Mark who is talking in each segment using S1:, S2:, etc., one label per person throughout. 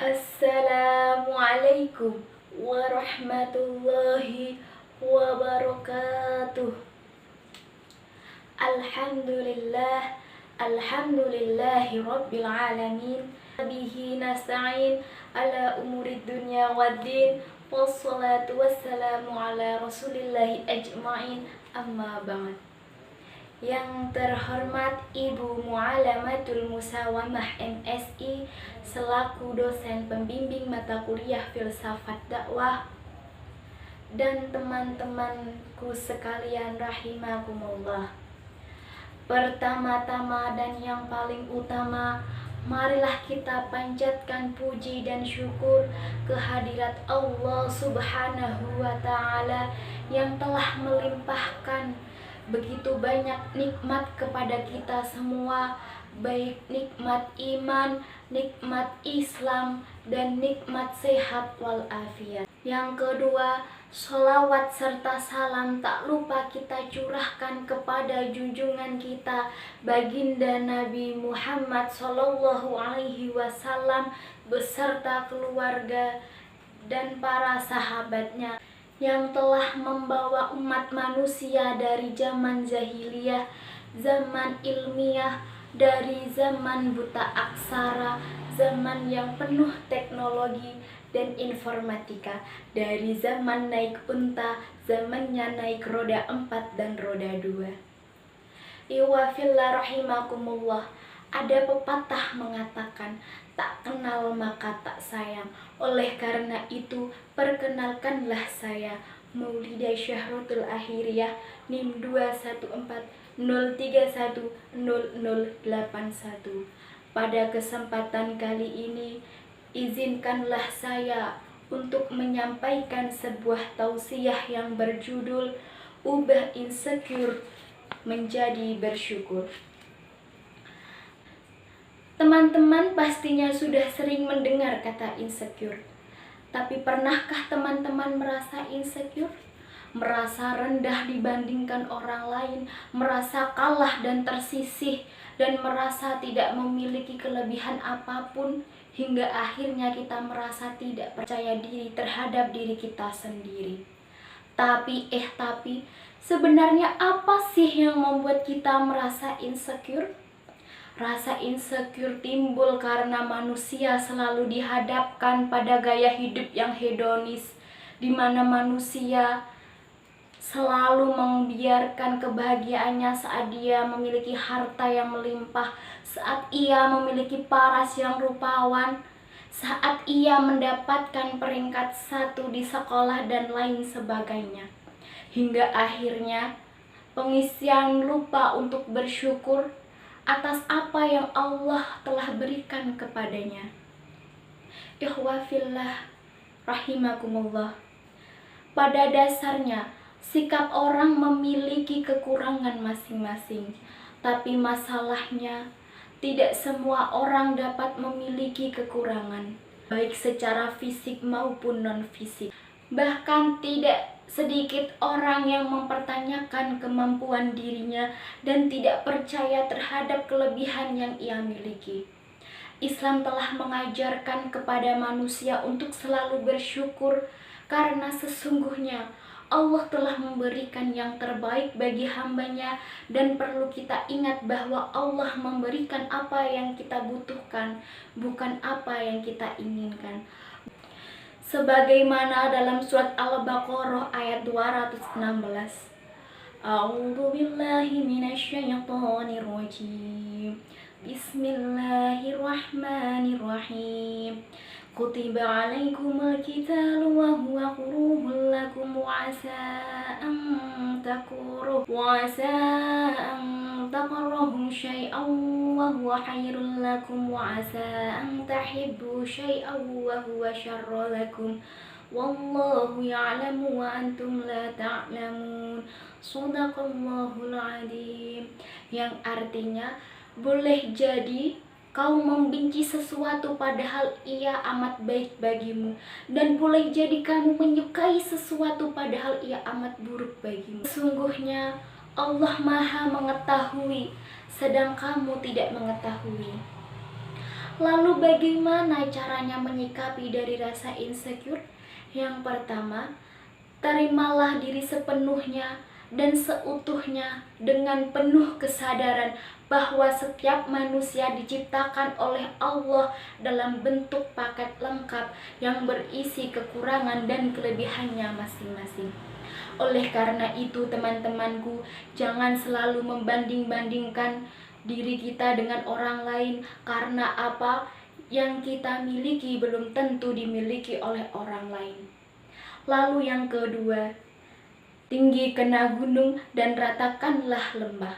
S1: Assalamualaikum warahmatullahi wabarakatuh. Alhamdulillah, alhamdulillahi rabbil alamin. Bihi nasta'in ala umurid dunya waddin. Wassalatu wassalamu ala rasulillahi ajma'in. Amma ba'd. Yang terhormat Ibu Mu'alamatul Musawamah MSI selaku dosen pembimbing mata kuliah Filsafat Dakwah, dan teman-temanku sekalian rahimakumullah. Pertama-tama dan yang paling utama, marilah kita panjatkan puji dan syukur kehadirat Allah Subhanahu wa Ta'ala yang telah melimpahkan begitu banyak nikmat kepada kita semua, baik nikmat iman, nikmat Islam, dan nikmat sehat walafiat. Yang kedua, sholawat serta salam tak lupa kita curahkan kepada junjungan kita baginda Nabi Muhammad SAW beserta keluarga dan para sahabatnya yang telah membawa umat manusia dari zaman jahiliyah, zaman ilmiah, dari zaman buta aksara, zaman yang penuh teknologi dan informatika, dari zaman naik unta, zamannya naik roda 4 dan roda 2. Iwafillah rahimakumullah. Ada pepatah mengatakan, tak kenal maka tak sayang. Oleh karena itu, perkenalkanlah saya, Maulidah Syahratul Akhiriyah, NIM 21403100081. Pada kesempatan kali ini, izinkanlah saya untuk menyampaikan sebuah tausiah yang berjudul Ubah Insecure Menjadi Bersyukur. Teman-teman pastinya sudah sering mendengar kata insecure. Tapi pernahkah teman-teman merasa insecure? Merasa rendah dibandingkan orang lain, merasa kalah dan tersisih, dan merasa tidak memiliki kelebihan apapun, hingga akhirnya kita merasa tidak percaya diri terhadap diri kita sendiri. Tapi sebenarnya apa sih yang membuat kita merasa insecure? Rasa insecure timbul karena manusia selalu dihadapkan pada gaya hidup yang hedonis, di mana manusia selalu membiarkan kebahagiaannya saat dia memiliki harta yang melimpah, saat ia memiliki paras yang rupawan, saat ia mendapatkan peringkat 1 di sekolah dan lain sebagainya. Hingga akhirnya pengisian lupa untuk bersyukur atas apa yang Allah telah berikan kepadanya. Ikhwafillah rahimakumullah. Pada dasarnya, sikap orang memiliki kekurangan masing-masing. Tapi masalahnya, tidak semua orang dapat memiliki kekurangan, baik secara fisik maupun non-fisik. Bahkan tidak sedikit orang yang mempertanyakan kemampuan dirinya dan tidak percaya terhadap kelebihan yang ia miliki. Islam telah mengajarkan kepada manusia untuk selalu bersyukur, karena sesungguhnya Allah telah memberikan yang terbaik bagi hambanya, dan perlu kita ingat bahwa Allah memberikan apa yang kita butuhkan, bukan apa yang kita inginkan. Sebagaimana dalam surat Al-Baqarah ayat 216. A'udzu billahi minasyaitonir rajim. Bismillahirrahmanirrahim. Kutiba 'alaikumul qitalu wa huwa kurhul lakum wa 'asa an takrahu syai'an wa huwa khairul lakum wa 'asa an tahibbu syai'an wa huwa syarrul lakum wallahu ya'lamu wa antum la ta'lamun. Shadaqallahul 'adzim. Yang artinya, boleh jadi kau membenci sesuatu padahal ia amat baik bagimu, dan boleh jadi kamu menyukai sesuatu padahal ia amat buruk bagimu. Sesungguhnya Allah Maha mengetahui, sedang kamu tidak mengetahui. Lalu bagaimana caranya menyikapi dari rasa insecure? Yang pertama, terimalah diri sepenuhnya dan seutuhnya dengan penuh kesadaran bahwa setiap manusia diciptakan oleh Allah dalam bentuk paket lengkap yang berisi kekurangan dan kelebihannya masing-masing. Oleh karena itu, teman-temanku, jangan selalu membanding-bandingkan diri kita dengan orang lain, karena apa yang kita miliki belum tentu dimiliki oleh orang lain. Lalu yang kedua, tinggikanlah gunung dan ratakanlah lembah.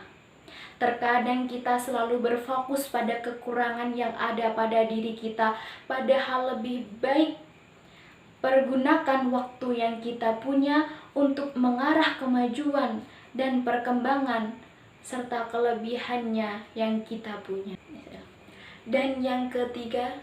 S1: Terkadang kita selalu berfokus pada kekurangan yang ada pada diri kita, padahal lebih baik pergunakan waktu yang kita punya untuk mengarah kemajuan dan perkembangan serta kelebihannya yang kita punya. Dan yang ketiga,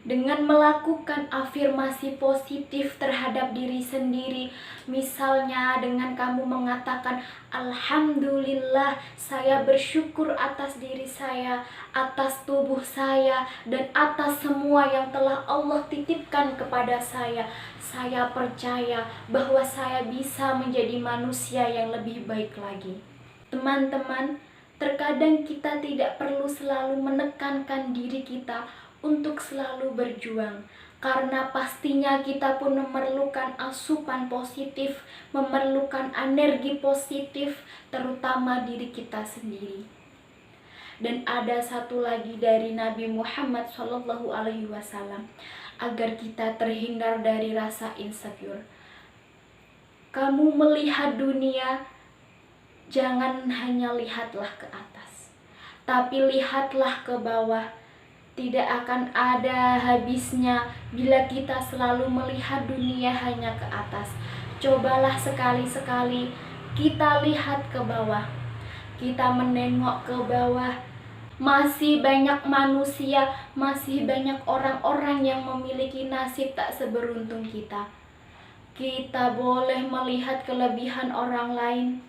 S1: dengan melakukan afirmasi positif terhadap diri sendiri, misalnya dengan kamu mengatakan, "Alhamdulillah, saya bersyukur atas diri saya, atas tubuh saya, dan atas semua yang telah Allah titipkan kepada saya. Saya percaya bahwa saya bisa menjadi manusia yang lebih baik lagi." Teman-teman, terkadang kita tidak perlu selalu menekankan diri kita untuk selalu berjuang, karena pastinya kita pun memerlukan asupan positif, memerlukan energi positif, terutama diri kita sendiri. Dan ada satu lagi dari Nabi Muhammad SAW, agar kita terhindar dari rasa insecure. Kamu melihat dunia, jangan hanya lihatlah ke atas, tapi lihatlah ke bawah. Tidak akan ada habisnya bila kita selalu melihat dunia hanya ke atas. Cobalah sekali-sekali kita lihat ke bawah. Kita menengok ke bawah. Masih banyak manusia, masih banyak orang-orang yang memiliki nasib tak seberuntung kita. Kita boleh melihat kelebihan orang lain,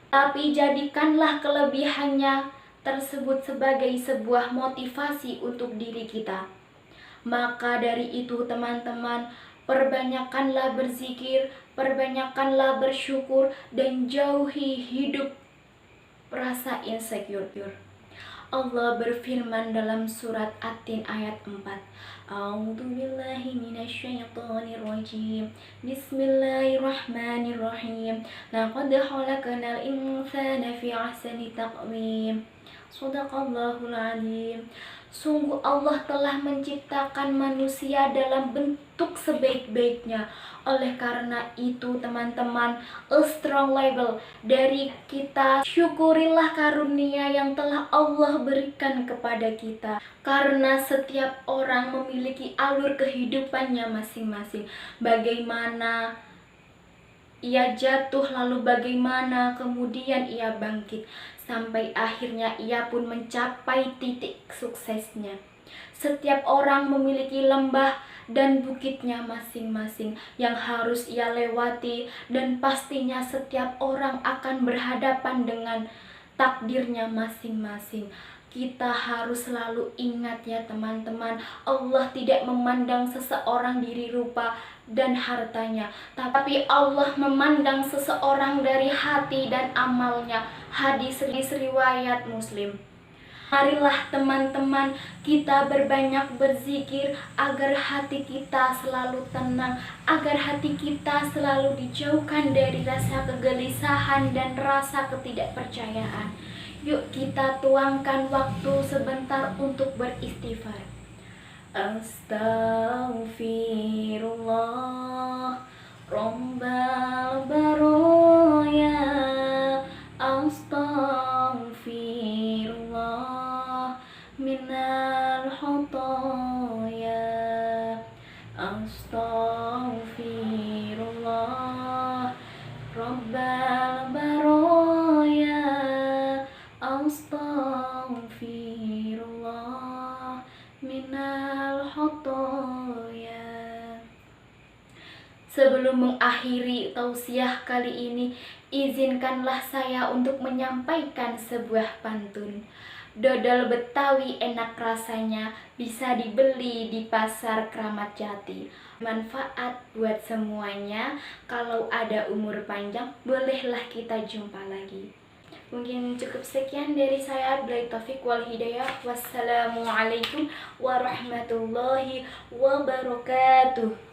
S1: tapi jadikanlah kelebihannya tersebut sebagai sebuah motivasi untuk diri kita. Maka dari itu, teman-teman, perbanyakkanlah berzikir, perbanyakkanlah bersyukur, dan jauhi hidup rasa insecure. Allah berfirman dalam surat At-Tin ayat 4. A'udzubillahi minasyaitonirrajim. Bismillahirrahmanirrahim. Laqad khalaqnal insana fi ahsani taqwim. Shadaqallahul azim. Sungguh Allah telah menciptakan manusia dalam bentuk sebaik-baiknya. Oleh karena itu, teman-teman, a strong label dari kita, syukurilah karunia yang telah Allah berikan kepada kita. Karena setiap orang memiliki alur kehidupannya masing-masing. Bagaimana ia jatuh, lalu bagaimana kemudian ia bangkit, sampai akhirnya ia pun mencapai titik suksesnya. Setiap orang memiliki lembah dan bukitnya masing-masing yang harus ia lewati, dan pastinya setiap orang akan berhadapan dengan takdirnya masing-masing. Kita harus selalu ingat ya teman-teman, Allah tidak memandang seseorang dari rupa dan hartanya, tapi Allah memandang seseorang dari hati dan amalnya. Hadis riwayat Muslim. Marilah teman-teman, kita berbanyak berzikir agar hati kita selalu tenang, agar hati kita selalu dijauhkan dari rasa kegelisahan dan rasa ketidakpercayaan. Yuk kita tuangkan waktu sebentar untuk beristighfar. Astaghfirullah Rabbal baroya. Astaghfirullah minal khotoya. Astaghfirullah Rabbal baroya. Astaghfirullah minal khotoya. Sebelum mengakhiri tausiah kali ini, izinkanlah saya untuk menyampaikan sebuah pantun. Dodol Betawi enak rasanya, bisa dibeli di pasar Kramat Jati. Manfaat buat semuanya. Kalau ada umur panjang, bolehlah kita jumpa lagi. Mungkin cukup sekian dari saya. Billahi taufik wal hidayah. Wassalamualaikum warahmatullahi wabarakatuh.